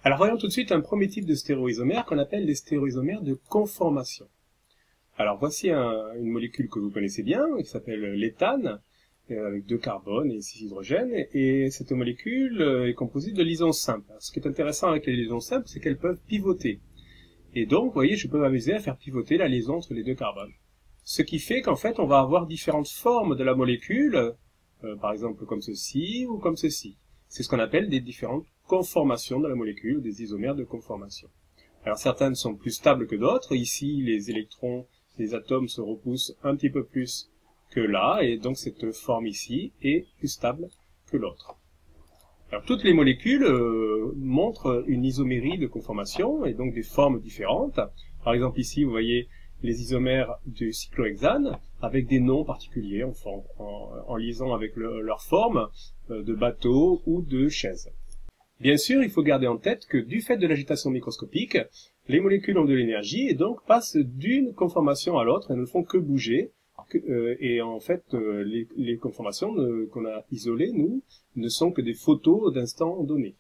Alors voyons tout de suite un premier type de stéréoisomère qu'on appelle les stéréoisomères de conformation. Alors voici une molécule que vous connaissez bien, qui s'appelle l'éthane, avec 2 carbones et 6 hydrogènes, et cette molécule est composée de liaisons simples. Alors, ce qui est intéressant avec les liaisons simples, c'est qu'elles peuvent pivoter. Et donc, vous voyez, je peux m'amuser à faire pivoter la liaison entre les 2 carbones. Ce qui fait qu'en fait, on va avoir différentes formes de la molécule, par exemple comme ceci ou comme ceci. C'est ce qu'on appelle des différentes conformations de la molécule, des isomères de conformation. Alors certaines sont plus stables que d'autres. Ici, les électrons, les atomes se repoussent un petit peu plus que là, et donc cette forme ici est plus stable que l'autre. Alors toutes les molécules montrent une isomérie de conformation, et donc des formes différentes. Par exemple ici, vous voyez les isomères du cyclohexane, avec des noms particuliers, en liaison avec leur forme de bateau ou de chaise. Bien sûr, il faut garder en tête que du fait de l'agitation microscopique, les molécules ont de l'énergie et donc passent d'une conformation à l'autre et ne font que bouger. Et en fait, les conformations qu'on a isolées, nous, ne sont que des photos d'instants donnés.